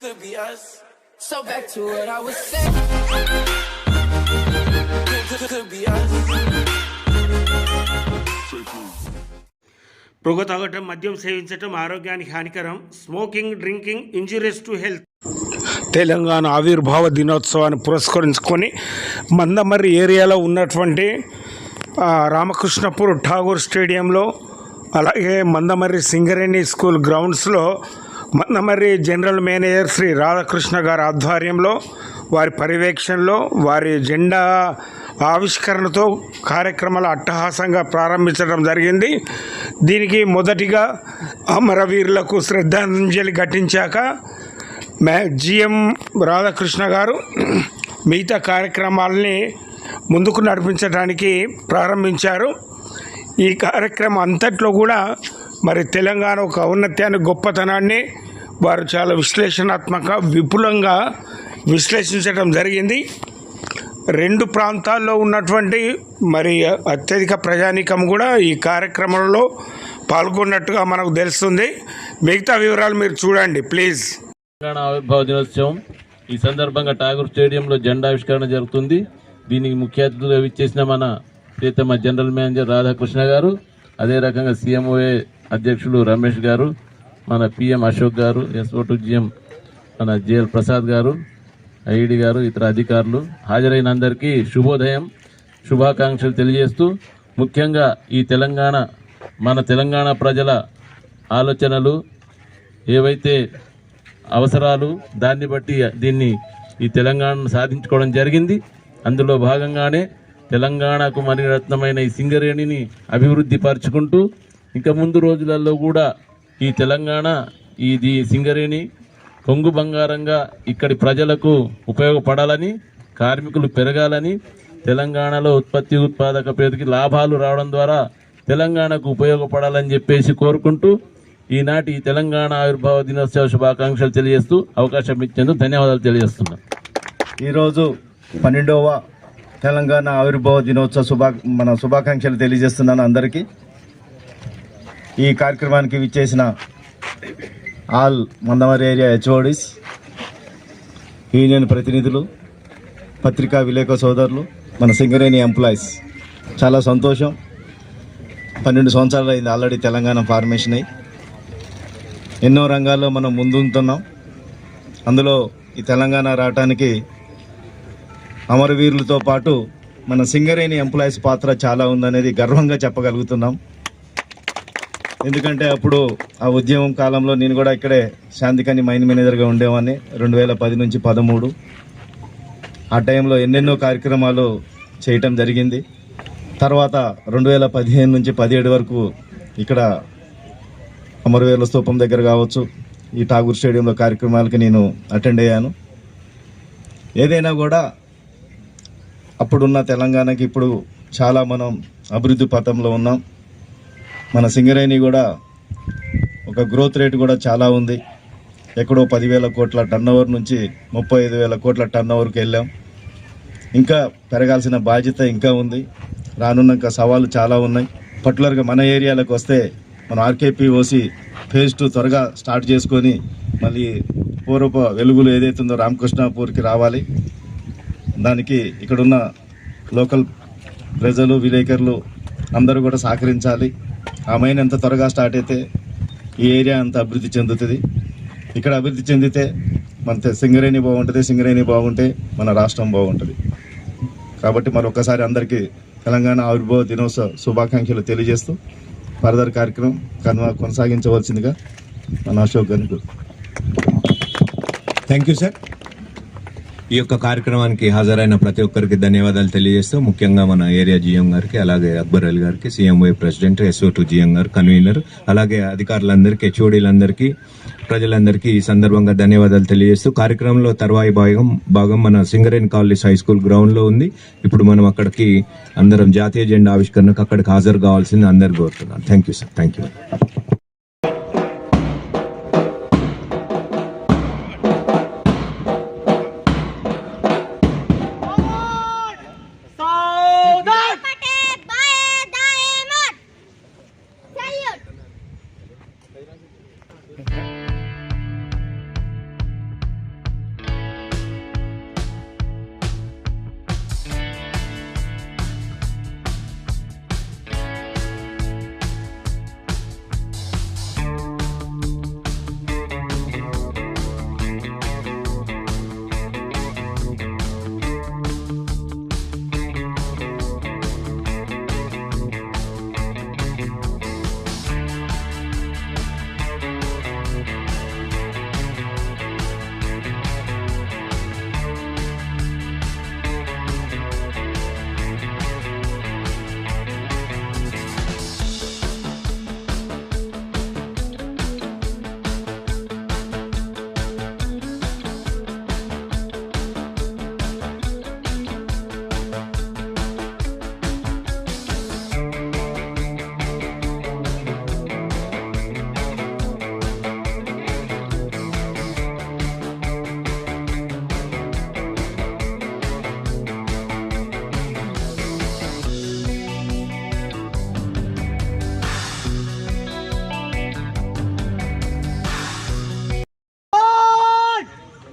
Could be us. So back to what I was saying. Could be us. పొగ తాగటం, మద్యం సేవించటం ఆరోగ్యానికి హానికరం. Smoking, drinking injurious to health. Telangana ఆవిర్భావ దినోత్సవాన్ని పురస్కరించుకొని మందమర్రి ఏరియాలో ఉన్నటువంటి రామకృష్ణపూర్ ఠాగూర్ స్టేడియంలో, అలాగే మందమర్రి సింగరేణి స్కూల్ గ్రౌండ్స్లో మందమర్రి జనరల్ మేనేజర్ శ్రీ రాధాకృష్ణ గారి ఆధ్వర్యంలో, వారి పర్యవేక్షణలో, వారి జెండా ఆవిష్కరణతో కార్యక్రమాలు అట్టహాసంగా ప్రారంభించడం జరిగింది. దీనికి మొదటిగా అమరవీరులకు శ్రద్ధాంజలి ఘటించాక జిఎం రాధాకృష్ణ గారు మిగతా కార్యక్రమాలని ముందుకు నడిపించడానికి ప్రారంభించారు. ఈ కార్యక్రమం అంతట్లో కూడా మరి తెలంగాణ ఒక ఔన్నత్యాన్ని, గొప్పతనాన్ని వారు చాలా విశ్లేషణాత్మక, విపులంగా విశ్లేషించడం జరిగింది. రెండు ప్రాంతాల్లో ఉన్నటువంటి మరి అత్యధిక ప్రజానీకం కూడా ఈ కార్యక్రమంలో పాల్గొన్నట్టుగా మనకు తెలుస్తుంది. మిగతా వివరాలు మీరు చూడండి ప్లీజ్. తెలంగాణ ఆవిర్భావ దినోత్సవం ఈ సందర్భంగా ఠాగూర్ స్టేడియంలో జెండావిష్కరణ జరుగుతుంది. దీనికి ముఖ్య అతిథులుగా విచ్చేసిన మన ప్రియతమ జనరల్ మేనేజర్ రాధాకృష్ణ గారు, అదే రకంగా సీఎంఓఏ అధ్యక్షులు రమేష్ గారు, మన పిఎం అశోక్ గారు, ఎస్ఓ2 జిఎం మన జిఎల్ ప్రసాద్ గారు, ఐడి గారు, ఇతర అధికారులు, హాజరైన అందరికీ శుభోదయం, శుభాకాంక్షలు తెలియజేస్తూ, ముఖ్యంగా ఈ మన తెలంగాణ ప్రజల ఆలోచనలు ఏవైతే అవసరాలు, దాన్ని బట్టి ఈ తెలంగాణను సాధించుకోవడం జరిగింది. అందులో భాగంగానే తెలంగాణకు మణిరత్నమైన ఈ సింగరేణిని అభివృద్ధి పరుచుకుంటూ, ఇంకా ముందు రోజులలో కూడా ఈ తెలంగాణ ఇది సింగరేణి కొంగు బంగారంగా ఇక్కడి ప్రజలకు ఉపయోగపడాలని, కార్మికులు పెరగాలని, తెలంగాణలో ఉత్పాదక పేరుకి లాభాలు రావడం ద్వారా తెలంగాణకు ఉపయోగపడాలని చెప్పేసి కోరుకుంటూ, ఈనాటి తెలంగాణ ఆవిర్భావ దినోత్సవ శుభాకాంక్షలు తెలియజేస్తూ అవకాశం ఇచ్చేందుకు ధన్యవాదాలు తెలియజేస్తున్నాను. ఈరోజు 12వ తెలంగాణ ఆవిర్భావ దినోత్సవ శుభాకాంక్షలు తెలియజేస్తున్నాను అందరికీ. ఈ కార్యక్రమానికి విచ్చేసిన all Mandamarri area HODs, union ప్రతినిధులు, పత్రికా విలేకరు సోదరులు, మన సింగరేణి ఎంప్లాయీస్, చాలా సంతోషం. 12 సంవత్సరాలు అయింది ఆల్రెడీ తెలంగాణ ఫార్మేషన్ అయ్యి. ఎన్నో రంగాల్లో మనం ముందుంటున్నాం. అందులో ఈ తెలంగాణ రావటానికి అమరవీరులతో పాటు మన సింగరేణి ఎంప్లాయీస్ పాత్ర చాలా ఉందనేది గర్వంగా చెప్పగలుగుతున్నాం. ఎందుకంటే అప్పుడు ఆ ఉద్యమం కాలంలో నేను కూడా ఇక్కడే శాంతికని మైన్ మేనేజర్గా ఉండేవాడిని 2010 నుంచి 13. ఆ టైంలో ఎన్నెన్నో కార్యక్రమాలు చేయటం జరిగింది. తర్వాత 2015 నుంచి 17 వరకు ఇక్కడ అమరవీరుల స్తూపం దగ్గర కావచ్చు, ఈ ఠాగూర్ స్టేడియంలో కార్యక్రమాలకి నేను అటెండ్ అయ్యాను. ఏదైనా కూడా అప్పుడున్న తెలంగాణకి ఇప్పుడు చాలా మనం అభివృద్ధి పథంలో ఉన్నాం. మన సింగరేణి కూడా ఒక గ్రోత్ రేట్ కూడా చాలా ఉంది. ఎక్కడో 10,000 కోట్ల టర్నోవర్ నుంచి 35,000 కోట్ల టర్నోవర్కి వెళ్ళాం. ఇంకా పెరగాల్సిన బాధ్యత ఇంకా ఉంది. రానున్న సవాళ్ళు చాలా ఉన్నాయి. పర్టికులర్గా మన ఏరియాలకు వస్తే మన ఆర్కేపీఓసి ఫేజ్ 2 త్వరగా స్టార్ట్ చేసుకొని మళ్ళీ పూర్వపు వెలుగులు ఏదైతుందో రామకృష్ణపూర్కి రావాలి. దానికి ఇక్కడున్న లోకల్ ప్రజలు, విలేకరులు అందరూ కూడా సహకరించాలి. ఆ మైన్ ఎంత త్వరగా స్టార్ట్ అయితే ఈ ఏరియా అంత అభివృద్ధి చెందుతుంది. ఇక్కడ అభివృద్ధి చెందితే మన సింగరేణి బాగుంటుంది, సింగరేణి బాగుంటే మన రాష్ట్రం బాగుంటుంది. కాబట్టి మరొకసారి అందరికీ తెలంగాణ ఆవిర్భావ దినోత్సవ శుభాకాంక్షలు తెలియజేస్తూ ఫర్దర్ కార్యక్రమం కొనసాగించవలసిందిగా మన అశోక్ గారికి. Thank you sir. ఈ యొక్క కార్యక్రమానికి హాజరైన ప్రతి ఒక్కరికి ధన్యవాదాలు తెలియజేస్తూ, ముఖ్యంగా మన ఏరియా జిఎం గారికి, అలాగే అక్బర్ అలీ గారికి, సీఎంఓ ప్రెసిడెంట్, ఎస్ఓ2 జిఎం గారు, కన్వీనర్, అలాగే అధికారులందరికీ, హెచ్ఓడీలందరికీ, ప్రజలందరికీ ఈ సందర్భంగా ధన్యవాదాలు తెలియజేస్తూ, కార్యక్రమంలో తర్వాయి భాగం మన Singareni college high school ground లో ఉంది. ఇప్పుడు మనం అక్కడికి అందరం జాతీయ జెండా ఆవిష్కరణకు అక్కడికి హాజరు కావాల్సింది అందరు కోరుతున్నాను. Thank you sir. Thank you.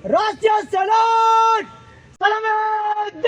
Russia salute! Salamat!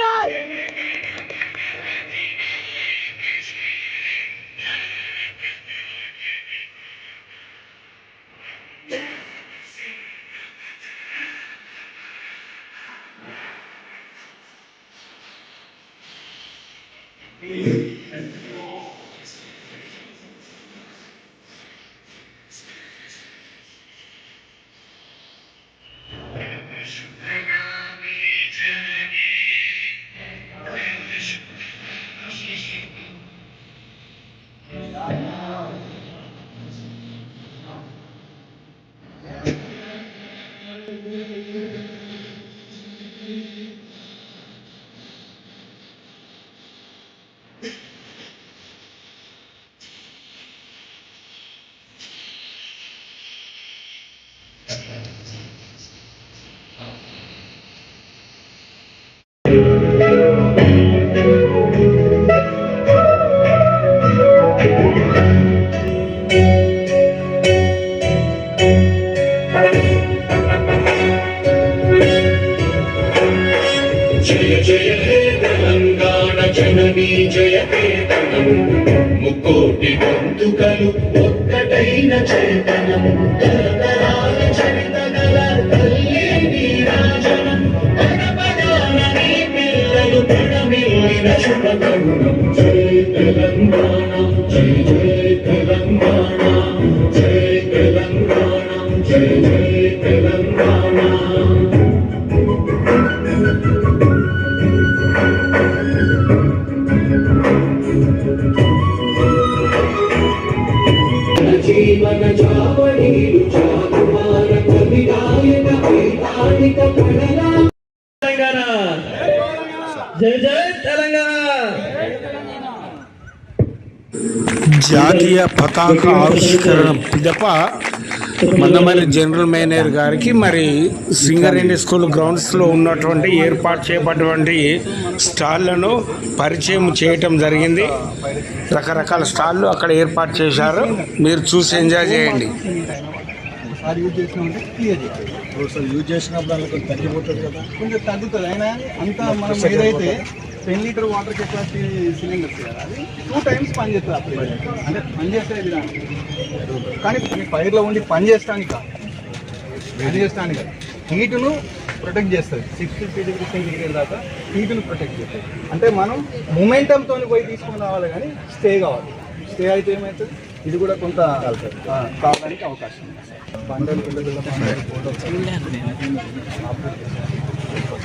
జయ జయ హే తెలంగాణ జననీ జయ కేతనం ముక్కోటి గొంతుకలు ఒక్కటైన చేతనం తరతరాల చరితగల తల్లి నీరాజనం పరపదాన నీ పిల్లలు ప్రణమిల్లిన శుభగణం జయ తెలంగాణ జయ జయ తెలంగాణ జయ తెలంగాణ జయ జయ తెలంగాణ జీవన చావడీలు చాకుమార కవిరాయక వైతాళిక కళలా తెలంగాణ జయ జయ తెలంగాణ జాతీయ పతాక ఆవిష్కరణ పిదప మందమర్రి జనరల్ మేనేజర్ గారికి మరి సింగరేణి స్కూల్ గ్రౌండ్స్లో ఉన్నటువంటి ఏర్పాటు చేయబడినటువంటి స్టాళ్లను పరిచయం చేయటం జరిగింది. రకరకాల స్టాళ్ళు అక్కడ ఏర్పాటు చేశారు. మీరు చూసి ఎంజాయ్ చేయండి. యూజ్ చేసినప్పుడు అందులో కొంచెం తగ్గిపోతుంది కదా. కొంచెం తగ్గుతుంది అయినా అంతా మనం ఏదైతే 10 లీటర్ వాటర్ కెపాసిటీ సిలిండర్స్ కదా అది 2 times పనిచేస్తుంది అప్పుడు అంటే పనిచేస్తే విధానం కానీ ఫైర్లో ఉండి పనిచేయడానికి హీటును ప్రొటెక్ట్ చేస్తుంది 650 degrees సెంటిగ్రేడ్ దాకా హీటును ప్రొటెక్ట్ చేస్తుంది. అంటే మనం మొమెంటంతో పోయి తీసుకొని రావాలి కానీ స్టే కావాలి. స్టే అయితే ఏమవుతుంది ఇది కూడా కొంత కావడానికి అవకాశం ఉంది.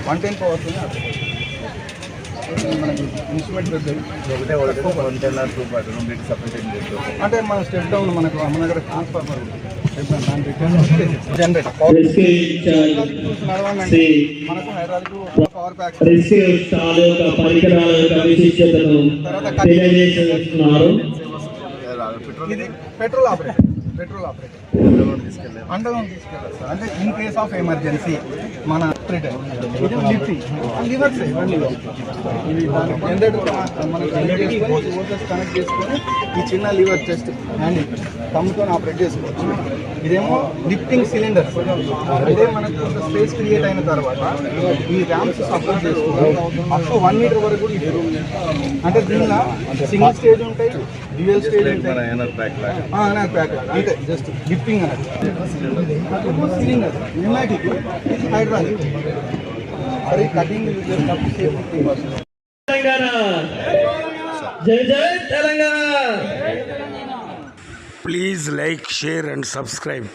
110 పవర్స్ మనకి ఇన్స్ట్రుమెంట్ అంటే మన స్టెప్ డౌన్ మనకు మన దగ్గర ట్రాన్స్ఫార్మర్ జనరేటర్ మనకు హైదరాబాద్ పవర్ ప్యాక్ ఇది పెట్రోల్ ఆపరేటర్ అండర్గ్రౌండ్ తీసుకెళ్ళాలి సార్. అంటే ఇన్ కేస్ ఆఫ్ ఎమర్జెన్సీ మన లివర్స్ ఇది జనరేటర్ మనం కనెక్ట్ చేసుకొని ఈ చిన్న లివర్ చెస్ట్ హ్యాండిల్ తమ్ముతో ఆపరేట్ చేసుకోవచ్చు. ఇదేమో లిఫ్టింగ్ సిలిండర్. ఇదే మనకు కొంత స్పేస్ క్రియేట్ అయిన తర్వాత ఈ ర్యామ్స్ సపోర్ట్ చేసుకోవాలి. అప్ టు 1 meter వరకు కూడా ఇది అంటే దీనిలో సింగిల్ స్టేజ్ ఉంటాయి, డ్యూయల్ స్టేజ్ ఉంటాయి, ప్యాక్ అంటే జస్ట్ లిఫ్టింగ్ అనేది సిలిండర్ న్యూమాటిక్ హైడ్రాలిక్ అది కటింగ్ యూజ్ చేసినప్పుడు safety Telangana Jaya Jaya Telangana. Please like, share and subscribe.